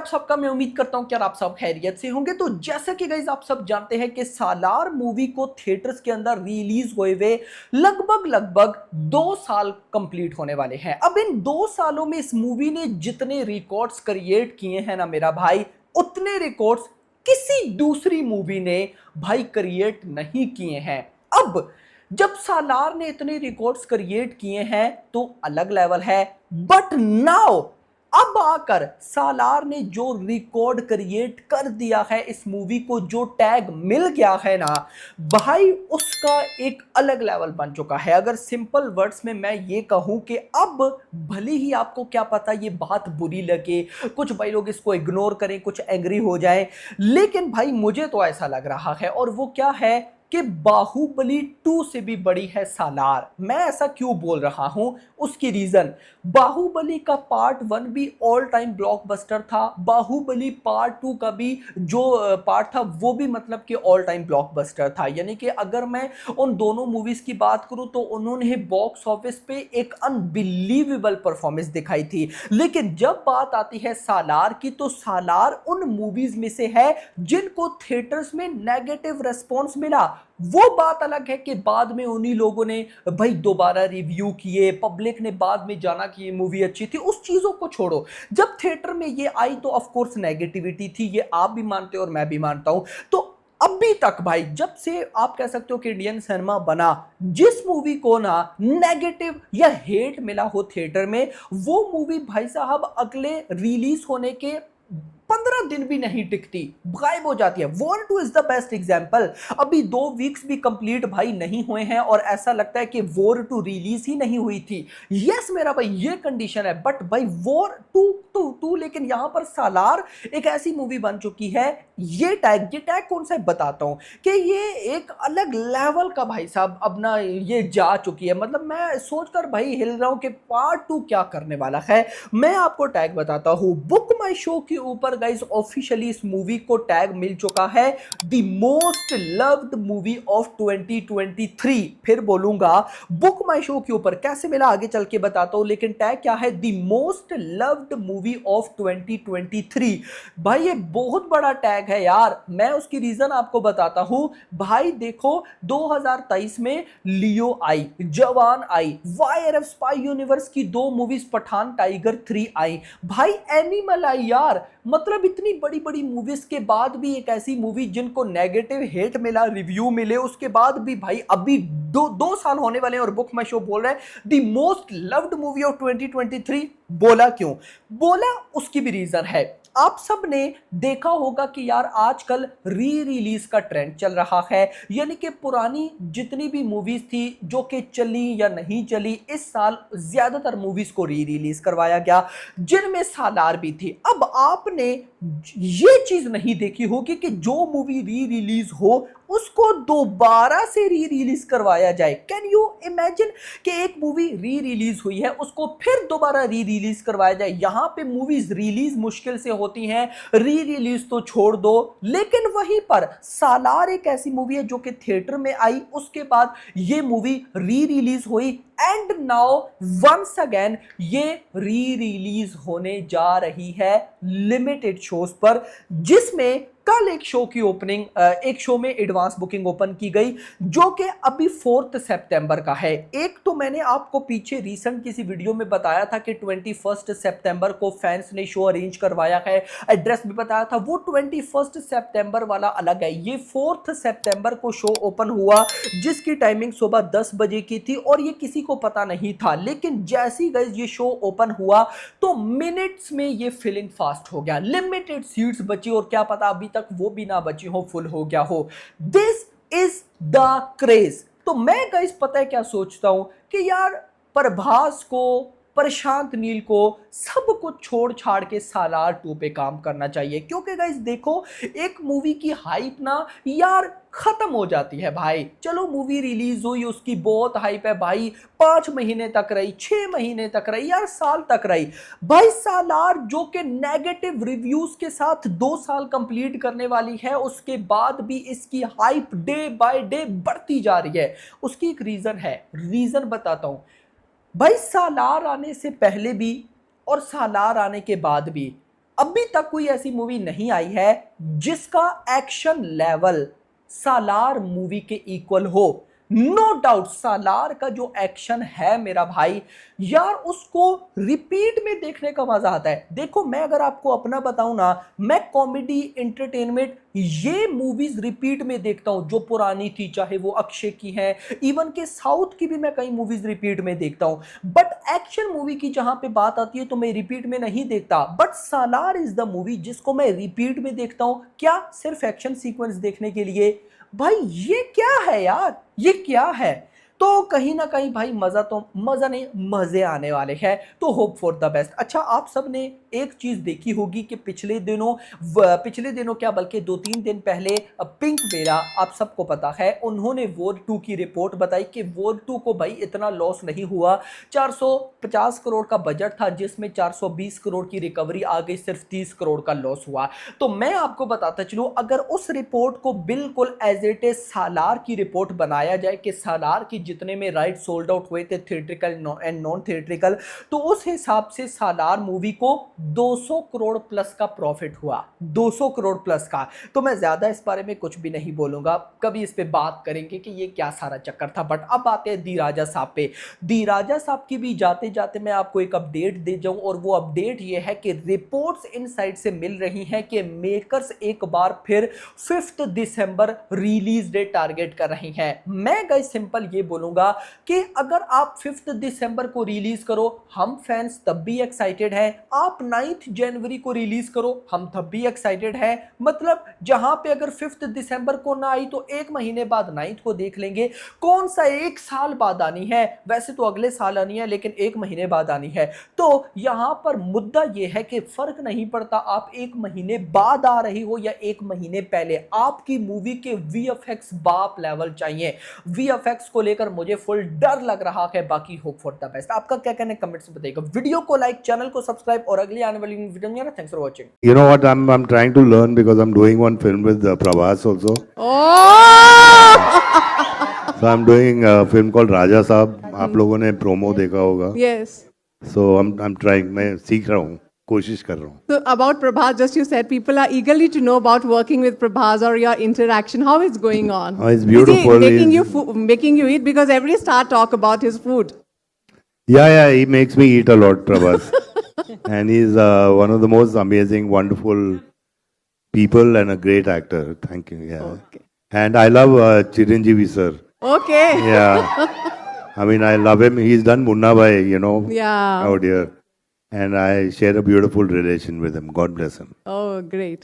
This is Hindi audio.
आप सबका मैं उम्मीद करता हूं कि यार आप सब खैरियत से होंगे। तो जैसा कि गाइस आप सब जानते हैं कि सालार मूवी को थिएटर्स के अंदर रिलीज हुए हुए लगभग लगभग 2 साल कंप्लीट होने वाले हैं। अब इन 2 सालों में इस मूवी ने जितने रिकॉर्ड्स क्रिएट किए हैं ना मेरा भाई, उतने रिकॉर्ड्स किसी दूसरी मूवी ने भाई क्रिएट नहीं किए हैं। अब जब सालार ने इतने रिकॉर्ड्स क्रिएट किए हैं तो अलग लेवल है, बट नाउ अब आकर सालार ने जो रिकॉर्ड क्रिएट कर दिया है, इस मूवी को जो टैग मिल गया है ना भाई, उसका एक अलग लेवल बन चुका है। अगर सिंपल वर्ड्स में मैं ये कहूं कि अब भले ही आपको क्या पता ये बात बुरी लगे, कुछ भाई लोग इसको इग्नोर करें, कुछ एंग्री हो जाए, लेकिन भाई मुझे तो ऐसा लग रहा है, और वो क्या है कि बाहुबली 2 से भी बड़ी है सालार। मैं ऐसा क्यों बोल रहा हूं, उसकी रीजन, बाहुबली का पार्ट 1 भी ऑल टाइम ब्लॉकबस्टर था, बाहुबली पार्ट 2 का भी जो पार्ट था वो भी मतलब कि ऑल टाइम ब्लॉकबस्टर था। यानी कि अगर मैं उन दोनों मूवीज की बात करूं तो उन्होंने बॉक्स ऑफिस पे एक अनबिलीवेबल परफॉर्मेंस दिखाई थी। लेकिन जब बात आती है सालार की, तो सालार उन मूवीज में से है जिनको थिएटर्स में नेगेटिव रेस्पॉन्स मिला। वो बात अलग है कि बाद में उन्हीं लोगों ने भाई दोबारा रिव्यू किए, पब्लिक ने बाद में जाना कि ये मूवी अच्छी थी, उस चीजों को छोड़ो। जब थिएटर में ये आई तो ऑफ कोर्स नेगेटिविटी थी, ये आप भी मानते हो और मैं भी मानता हूं। तो अभी तक भाई, जब से आप कह सकते हो कि इंडियन सिनेमा बना, जिस मूवी को ना नेगेटिव या हेट मिला हो थिएटर में, वो मूवी भाई साहब अगले रिलीज होने के 15 दिन भी नहीं टिकती, गायब हो जाती है। War 2 is the best example. अभी 2 वीक्स भी कंप्लीट भाई नहीं हुए हैं और ऐसा लगता है कि वॉर 2 रिलीज ही नहीं हुई थी। यस मेरा भाई, ये कंडीशन है, बट भाई वॉर 2 टू लेकिन यहां पर सालार एक ऐसी मूवी बन चुकी है। ये टैग कौन सा है बताता हूं, कि ये एक अलग लेवल का भाई साहब अब ना ये जा चुकी है। मतलब मैं सोचकर भाई हिल रहा हूं कि पार्ट 2 क्या करने वाला है। मैं आपको टैग बताता हूं, बुक माई शो के ऊपर गाइस ऑफिशियली इस मूवी को टैग मिल चुका है, the most loved movie of 2023। फिर बोलूंगा, बुक माई शो के ऊपर कैसे मिला आगे चल के बताता हूं, लेकिन टैग क्या है, the most loved movie of 2023। भाई ये बहुत बड़ा टैग है यार। मैं उसकी रीजन आपको बताता हूं। भाई देखो, 2023 में लियो आई, जवान आई, वाईआरएफ स्पाई यूनिवर्स की 2 मूवीज पठान टाइगर 3 आई, भाई एनिमल आई यार। मतलब इतनी बड़ी बड़ी मूवीज के बाद भी एक ऐसी मूवी जिनको नेगेटिव हेट मिला, रिव्यू मिले, उसके बाद भी भाई अभी 2 साल होने वाले हैं और बुक माई शो बोल रहा है the most loved movie of 2023। बोला क्यों? बोला उसकी भी रीजन है। आप सब ने देखा होगा कि यार आजकल री रिलीज का ट्रेंड चल रहा है, यानी कि पुरानी जितनी भी मूवीज थी जो कि चली या नहीं चली, इस साल ज्यादातर मूवीज को री रिलीज करवाया गया, जिनमें सालार भी थी। अब आपने ये चीज नहीं देखी होगी कि जो मूवी री रिलीज हो उसको दोबारा से री रिलीज करवाया जाए। कैन यू इमेजिन कि एक मूवी री रिलीज हुई है, उसको फिर दोबारा री रिलीज करवाया जाए। यहां पे मूवीज रिलीज मुश्किल से होती हैं, री रिलीज तो छोड़ दो। लेकिन वहीं पर सालार एक ऐसी मूवी है जो कि थिएटर में आई, उसके बाद ये मूवी री रिलीज हुई, एंड नाउ वंस अगेन ये री रिलीज होने जा रही है लिमिटेड शोज पर, जिसमें कल एक शो की ओपनिंग, एक शो में एडवांस बुकिंग ओपन की गई जो कि अभी 4 सितंबर का है। एक तो मैंने आपको पीछे रीसेंट किसी वीडियो में बताया था कि 21 सितंबर को फैंस ने शो अरेंज करवाया है, एड्रेस भी बताया था, वो 21 सितंबर वाला अलग है। ये 4 सितंबर को शो ओपन हुआ, जिसकी टाइमिंग सुबह 10 बजे की थी और ये किसी को पता नहीं था। लेकिन जैसी गाइस ये शो ओपन हुआ तो मिनट्स में ये फिलिंग फास्ट हो गया, लिमिटेड सीट्स बची और क्या पता अभी तक वो भी ना बची हो, फुल हो गया हो। This is the craze. तो मैं गाइस पता है क्या सोचता हूं कि यार प्रभास को, प्रशांत नील को, सब कुछ छोड़ छाड़ के सालार 2 पे काम करना चाहिए। क्योंकि गाइस देखो, एक मूवी की हाइप ना यार खत्म हो जाती है भाई। चलो मूवी रिलीज हुई, उसकी बहुत हाइप है भाई, 5 महीने तक रही, 6 महीने तक रही, यार साल तक रही। भाई सालार जो कि नेगेटिव रिव्यूज के साथ 2 साल कंप्लीट करने वाली है, उसके बाद भी इसकी हाइप डे बाय डे बढ़ती जा रही है। उसकी एक रीजन है, रीजन बताता हूं भाई। सालार आने से पहले भी और सालार आने के बाद भी अभी तक कोई ऐसी मूवी नहीं आई है जिसका एक्शन लेवल सालार मूवी के इक्वल हो। नो डाउट सालार का जो एक्शन है मेरा भाई यार, उसको रिपीट में देखने का मजा आता है। देखो मैं अगर आपको अपना बताऊं ना, मैं कॉमेडी एंटरटेनमेंट ये मूवीज रिपीट में देखता हूं जो पुरानी थी, चाहे वो अक्षय की है, इवन के साउथ की भी मैं कई मूवीज रिपीट में देखता हूं। बट एक्शन मूवी की जहां पे बात आती है तो मैं रिपीट में नहीं देखता। But Salaar is the movie जिसको मैं रिपीट में देखता हूं। क्या? सिर्फ एक्शन सीक्वेंस देखने के लिए। भाई ये क्या है यार, ये क्या है? तो कहीं ना कहीं भाई मजा नहीं, मजे आने वाले हैं। तो होप फॉर द बेस्ट। अच्छा, आप सब ने एक चीज देखी होगी कि पिछले दिनों क्या बल्कि 2-3 दिन पहले पिंक मेरा, आप सबको पता है, उन्होंने वॉर 2 की रिपोर्ट बताई कि वॉर 2 को भाई इतना लॉस नहीं हुआ। 450 करोड़ का बजट था जिसमें 420 करोड़ की रिकवरी आ गई, सिर्फ 30 करोड़ का लॉस हुआ। तो मैं आपको बताता चलूं, अगर उस रिपोर्ट को बिल्कुल एज इट इज सालार की रिपोर्ट बनाया जाए कि सालार की जितने में राइट सोल्ड आउट हुए थे थिएट्रिकल एंड नॉन थिएट्रिकल, तो उस हिसाब से सालार मूवी को 200 करोड़ प्लस का प्रॉफिट हुआ, 200 करोड़ प्लस का। तो मैं ज्यादा इस बारे में कुछ भी नहीं बोलूंगा, कभी इस पे बात करेंगे कि ये क्या सारा चक्कर था। बट अब आते हैं दी राजा साहब पे। दी राजा साहब की भी जाते जाते मैं आपको एक अपडेट दे जाऊं, और वो अपडेट ये है कि रिपोर्ट्स इनसाइड से मिल रही हैं कि मेकर्स एक बार फिर 5 दिसंबर रिलीज डेट टारगेट कर रही हैं। मैं गाइस सिंपल ये बोलूंगा कि अगर आप 5 दिसंबर को रिलीज करो, हम फैंस तब भी एक्साइटेड हैं। आप 9 जनवरी को रिलीज करो, हम तब भी एक्साइटेड हैं। मतलब जहां पे अगर 5 दिसंबर को ना आई तो एक महीने बाद 9 को देख लेंगे। कौन सा एक साल बाद आनी है? वैसे तो अगले साल आनी है, लेकिन एक महीने बाद आनी है। तो यहां पर मुद्दा यह है कि फर्क नहीं पड़ता आप एक महीने बाद आ रही हो या एक महीने पहले, आपकी मूवी के वीएफएक्स बाप लेवल चाहिए। वीएफएक्स को लेकर मुझे फुल डर लग रहा है। बाकी होप फॉर द बेस्ट। आपका क्या कहना है कमेंट्स में बताइएगा। वीडियो को लाइक, चैनल को सब्सक्राइब, और अगली आने वाली वीडियो में thanks for watching. You know what? I'm trying to learn because I'm doing one film with Prabhas also. Oh! So I'm doing a film called Raja Saab. आप लोगों ने प्रोमो देखा होगा. Yes. So I'm trying. मैं सीख रहा हूँ, कोशिश कर रहा हूँ. So about Prabhas, just you said people are eagerly to know about working with Prabhas or your interaction. How is going on? Oh, it's beautiful. Is he making you eat, because every star talk about his food. Yeah, he makes me eat a lot, Prabhas. And he's one of the most amazing, wonderful people and a great actor. Thank you. Yeah. Okay. And I love Chiranjeevi sir. Okay. Yeah. I mean, I love him. He's done Munna Bhai, you know, Yeah. out here. And I share a beautiful relation with him. God bless him. Oh, great.